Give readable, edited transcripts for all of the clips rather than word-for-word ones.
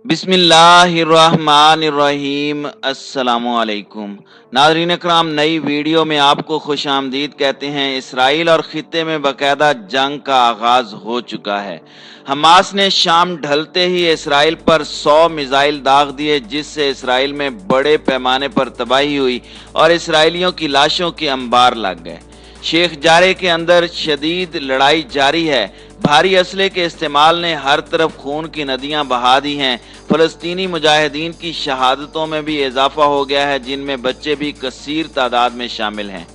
बिस्मिल्लाहिर्रहमानिर्रहीम। अस्सलामुअलैकुम नाज़रीन इकराम, नई वीडियो में आपको खुश आमदीद कहते हैं। इसराइल और खित्ते में बाकायदा जंग का आगाज हो चुका है। हमास ने शाम ढलते ही इसराइल पर 100 मिसाइल दाग दिए, जिससे इसराइल में बड़े पैमाने पर तबाही हुई और इसराइलियों की लाशों के अंबार लग गए। शेख जारे के अंदर शदीद लड़ाई जारी है। भारी असले के इस्तेमाल ने हर तरफ खून की नदियां बहा दी हैं। फलस्तीनी मुजाहिदीन की शहादतों में भी इजाफा हो गया है, जिनमें बच्चे भी कसीर तादाद में शामिल हैं।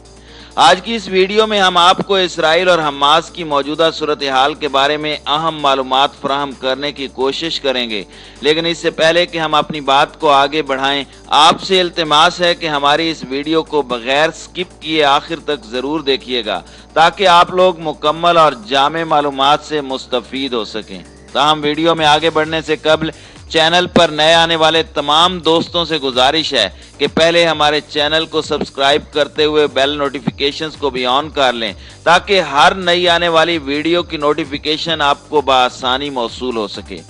आज की इस वीडियो में हम आपको इसराइल और हमास की मौजूदा सूरत हाल के बारे में अहम मालूमात फराहम करने की कोशिश करेंगे, लेकिन इससे पहले कि हम अपनी बात को आगे बढ़ाएं, आपसे इल्तिमास है कि हमारी इस वीडियो को बगैर स्किप किए आखिर तक ज़रूर देखिएगा, ताकि आप लोग मुकम्मल और जामे मालूमात से मुस्तफ़ीद हो सकें। ताहम वीडियो में आगे बढ़ने से कबल चैनल पर नए आने वाले तमाम दोस्तों से गुजारिश है कि पहले हमारे चैनल को सब्सक्राइब करते हुए बेल नोटिफिकेशंस को भी ऑन कर लें, ताकि हर नई आने वाली वीडियो की नोटिफिकेशन आपको बआसानी मौसूल हो सके।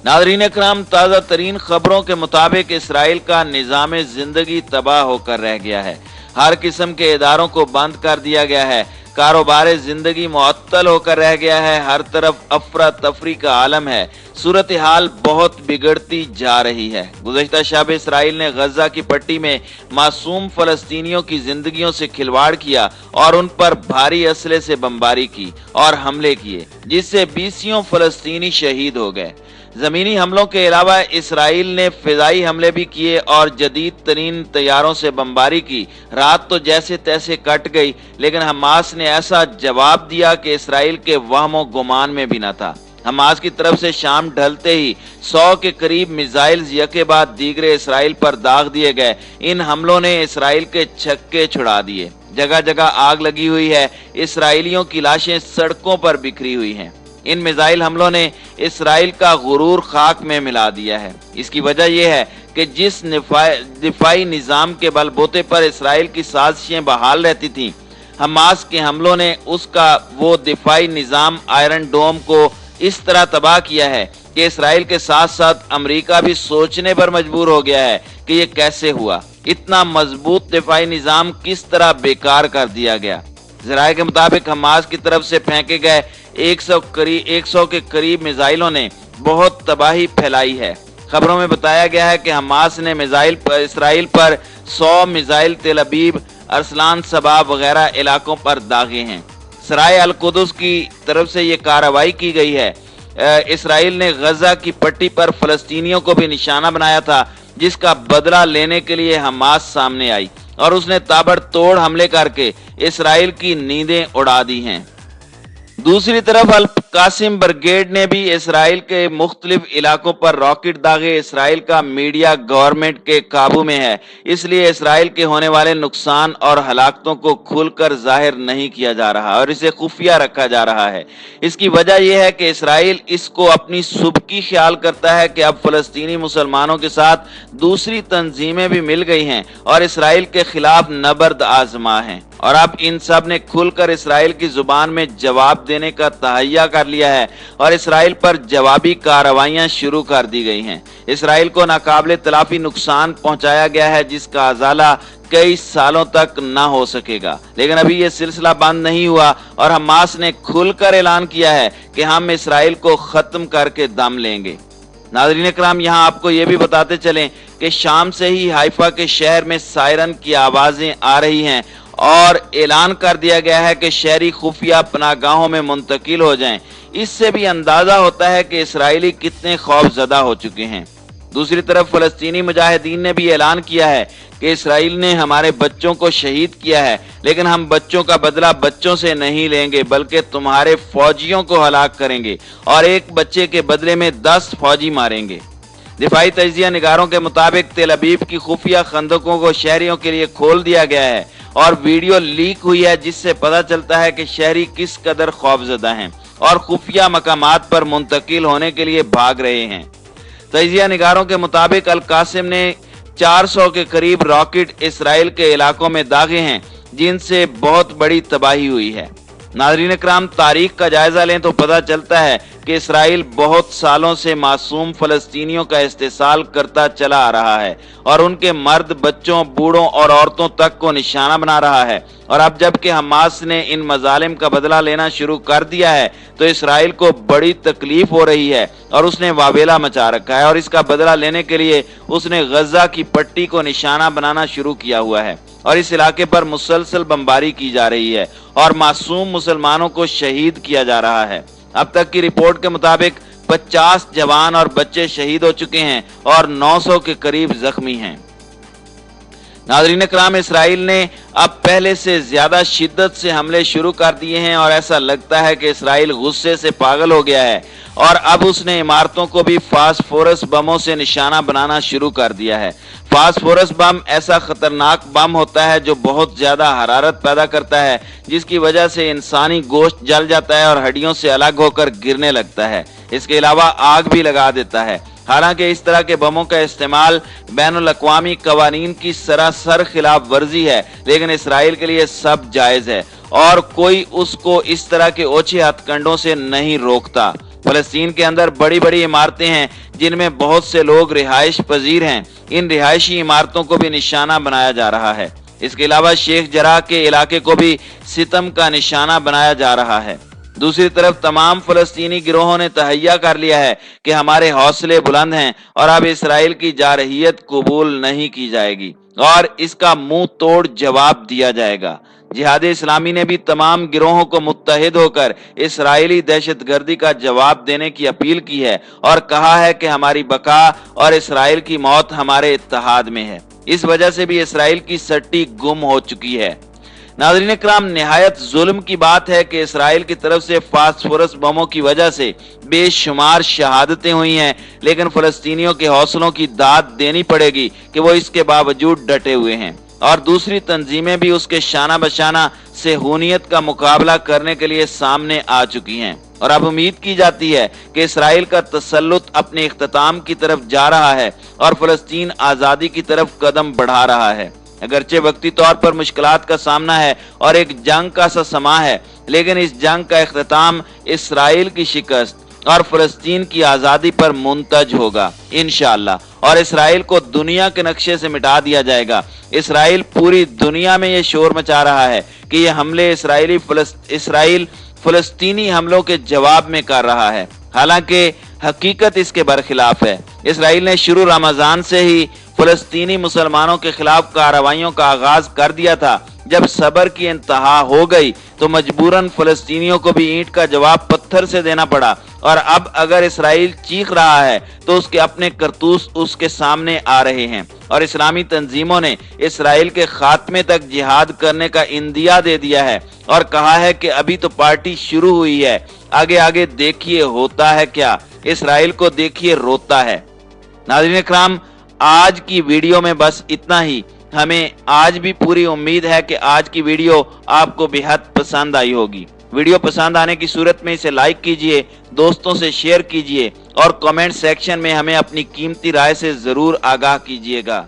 नाज़रीन इकराम, ताज़ा तरीन खबरों के मुताबिक इसराइल का निज़ाम ज़िंदगी तबाह होकर रह गया है। हर किस्म के इदारों को बंद कर दिया गया है। कारोबार ज़िंदगी मुअत्तल होकर रह गया है। हर तरफ अफरा तफरी का आलम है। सूरत हाल बहुत बिगड़ती जा रही है। गुज़श्ता शब इसराइल ने गजा की पट्टी में मासूम फ़लस्तीनियों की जिंदगियों से खिलवाड़ किया और उन पर भारी असले से बमबारी की और हमले किए, जिससे 20 फ़लस्तीनी शहीद हो गए। ज़मीनी हमलों के अलावा इसराइल ने फ़िज़ाई हमले भी किए और जदीद तरीन तैयारों से बमबारी की। रात तो जैसे तैसे कट गई, लेकिन हमास ने ऐसा जवाब दिया कि इसराइल के वहमो गुमान में भी न था। हमास की तरफ से शाम ढलते ही 100 के करीब मिसाइल्स यके बाद दीगरे इसराइल पर दाग दिए गए। इन हमलों ने इसराइल के छक्के छुड़ा दिए। जगह जगह आग लगी हुई है। इसराइलियों की लाशें सड़कों पर बिखरी हुई हैं। इन मिसाइल हमलों ने इसराइल का गुरूर खाक में मिला दिया है। इसकी वजह यह है कि जिस दिफाई निज़ाम के बलबूते पर इसराइल की साजिशें बहाल रहती थीं, हमास के हमलों ने उसका वो दिफाई निज़ाम आयरन डोम को इस तरह तबाह किया है कि इसराइल के साथ साथ अमेरिका भी सोचने पर मजबूर हो गया है कि ये कैसे हुआ। इतना मजबूत दिफाई निज़ाम किस तरह बेकार कर दिया गया। ज़राए के मुताबिक हमास की तरफ से फेंके गए 100 के करीब मिसाइलों ने बहुत तबाही फैलाई है। खबरों में बताया गया है कि हमास ने इसराइल पर 100 मिसाइल तेल अबीब, अरसलान सबा वगैरह इलाकों पर दागे हैं। सराय अल कुदस की तरफ से ये कार्रवाई की गई है। इसराइल ने गजा की पट्टी पर फलस्तीनियों को भी निशाना बनाया था, जिसका बदला लेने के लिए हमास सामने आई और उसने ताबड़तोड़ हमले करके इसराइल की नींदें उड़ा दी हैं। दूसरी तरफ अल कासिम ब्रिगेड ने भी इसराइल के मुख्तलिफ इलाकों पर रॉकेट दागे। इसराइल का मीडिया गवर्नमेंट के काबू में है, इसलिए इसराइल के होने वाले नुकसान और हलाकतों को खुलकर जाहिर नहीं किया जा रहा और इसे खुफिया रखा जा रहा है। इसकी वजह यह है कि इसराइल इसको अपनी सुबकी ख्याल करता है कि अब फलस्तीनी मुसलमानों के साथ दूसरी तंजीमें भी मिल गई हैं और इसराइल के खिलाफ नबर्द आजमा हैं, और अब इन सब ने खुलकर इसराइल की जुबान में जवाब देने का तहैया कर लिया है और इसराइल पर जवाबी कार्रवाइयां शुरू कर दी गई हैं। इसराइल को नाकाबिले तलाफी नुकसान पहुंचाया गया है, जिसका अजाला कई सालों तक ना हो सकेगा। लेकिन अभी ये सिलसिला बंद नहीं हुआ और हमास ने खुलकर ऐलान किया है कि हम इसराइल को खत्म करके दम लेंगे। नाज़रीन इकराम, यहाँ आपको ये भी बताते चलें कि शाम से ही हाइफा के शहर में सायरन की आवाजें आ रही हैं और ऐलान कर दिया गया है कि शहरी खुफिया पनाहगाहों में मुंतकिल हो जाएं। इससे भी अंदाजा होता है कि इसराइली कितने खौफजदा हो चुके हैं। दूसरी तरफ फलस्तीनी मुजाहिदीन ने भी ऐलान किया है कि इसराइल ने हमारे बच्चों को शहीद किया है, लेकिन हम बच्चों का बदला बच्चों से नहीं लेंगे, बल्कि तुम्हारे फौजियों को हलाक करेंगे और एक बच्चे के बदले में 10 फौजी मारेंगे। दिफाई तजिया निगारों के मुताबिक तेल अबीब की खुफिया खंदकों को शहरियों के लिए खोल दिया गया है और वीडियो लीक हुई है, जिससे पता चलता है कि शहरी किस कदर खौफजदा हैं और खुफिया मकामात पर मुंतकिल होने के लिए भाग रहे हैं। तजिया निगारों के मुताबिक अल कासिम ने 400 के करीब रॉकेट इसराइल के इलाकों में दागे हैं, जिनसे बहुत बड़ी तबाही हुई है। नाज़रीन इकराम, तारीख का जायजा लें तो पता चलता है कि इसराइल बहुत सालों से मासूम फलस्तीनियों का इस्तेसाल करता चला आ रहा है और उनके मर्द, बच्चों, बूढ़ों और औरतों तक को निशाना बना रहा है। और अब जबकि हमास ने इन मजालिम का बदला लेना शुरू कर दिया है तो इसराइल को बड़ी तकलीफ हो रही है और उसने वावेला मचा रखा है और इसका बदला लेने के लिए उसने गजा की पट्टी को निशाना बनाना शुरू किया हुआ है और इस इलाके पर मुसलसल बमबारी की जा रही है और मासूम मुसलमानों को शहीद किया जा रहा है। अब तक की रिपोर्ट के मुताबिक 50 जवान और बच्चे शहीद हो चुके हैं और 900 के करीब जख्मी हैं। नाज़रीन इकराम, इसराइल ने अब पहले से ज्यादा शिद्दत से हमले शुरू कर दिए हैं और ऐसा लगता है कि इसराइल गुस्से से पागल हो गया है और अब उसने इमारतों को भी फास्फोरस बमों से निशाना बनाना शुरू कर दिया है। फास्फोरस बम ऐसा खतरनाक बम होता है जो बहुत ज्यादा हरारत पैदा करता है, जिसकी वजह से इंसानी गोश्त जल जाता है और हड्डियों से अलग होकर गिरने लगता है। इसके अलावा आग भी लगा देता है। हालांकि इस तरह के बमों का इस्तेमाल बैनुल अक़वामी कवानीन की सरासर खिलाफ वर्जी है, लेकिन इसराइल के लिए सब जायज है और कोई उसको इस तरह के ओछे हथकंडों से नहीं रोकता। फलस्तीन के अंदर बड़ी बड़ी इमारतें हैं जिनमें बहुत से लोग रिहाइश पजीर हैं। इन रिहायशी इमारतों को भी निशाना बनाया जा रहा है। इसके अलावा शेख जराह के इलाके को भी सितम का निशाना बनाया जा रहा है। दूसरी तरफ तमाम फलस्तीनी गिरोहों ने तहैया कर लिया है कि हमारे हौसले बुलंद हैं और अब इसराइल की जारहियत कबूल नहीं की जाएगी और इसका मुंह तोड़ जवाब दिया जाएगा। जिहाद इस्लामी ने भी तमाम गिरोहों को मुत्तहिद होकर इसराइली दहशतगर्दी का जवाब देने की अपील की है और कहा है कि हमारी बका और इसराइल की मौत हमारे इत्तेहाद में है। इस वजह से भी इसराइल की सट्टी गुम हो चुकी है। नाज़रीन इकराम, निहायत जुल्म की बात है कि इसराइल की तरफ से फास्फोरस बमों की वजह से बेशुमार शहादतें हुई हैं, लेकिन फलस्तीनियों के हौसलों की दाद देनी पड़ेगी कि वो इसके बावजूद डटे हुए हैं और दूसरी तंजीमें भी उसके शाना बशाना सेहूनियत का मुकाबला करने के लिए सामने आ चुकी हैं और अब उम्मीद की जाती है कि इसराइल का तसल्लुत अपने इख्तिताम की तरफ जा रहा है और फलस्तीन आज़ादी की तरफ कदम बढ़ा रहा है। अगरचे वक्ती तौर पर मुश्किलात का सामना है और एक जंग का सा समा है, लेकिन इस जंग का इख्तिताम इसराइल की शिकस्त और फलस्तीन की आज़ादी पर मुंतज होगा इंशाअल्लाह और इसराइल को दुनिया के नक्शे से मिटा दिया जाएगा। इसराइल पूरी दुनिया में ये शोर मचा रहा है कि ये हमले इसराइल फलस्तीनी हमलों के जवाब में कर रहा है, हालांकि हकीकत इसके बरखिलाफ है। इसराइल ने शुरू रमजान से ही फलस्तीनी मुसलमानों के खिलाफ कार्रवाइयों का आगाज कर दिया था। जब सबर की इंतहा हो गई तो मजबूरन फलस्तीनियों को भी ईंट का जवाब पत्थर से देना पड़ा और अब अगर इसराइल चीख रहा है तो उसके अपने करतूस उसके सामने आ रहे हैं और इस्लामी तंजीमों ने इसराइल के खात्मे तक जिहाद करने का इंदिया दे दिया है और कहा है कि अभी तो पार्टी शुरू हुई है, आगे आगे देखिए होता है क्या, इसराइल को देखिए रोता है। नाज़रीन इकराम, आज की वीडियो में बस इतना ही। हमें आज भी पूरी उम्मीद है कि आज की वीडियो आपको बेहद पसंद आई होगी। वीडियो पसंद आने की सूरत में इसे लाइक कीजिए, दोस्तों से शेयर कीजिए और कमेंट सेक्शन में हमें अपनी कीमती राय से जरूर आगाह कीजिएगा।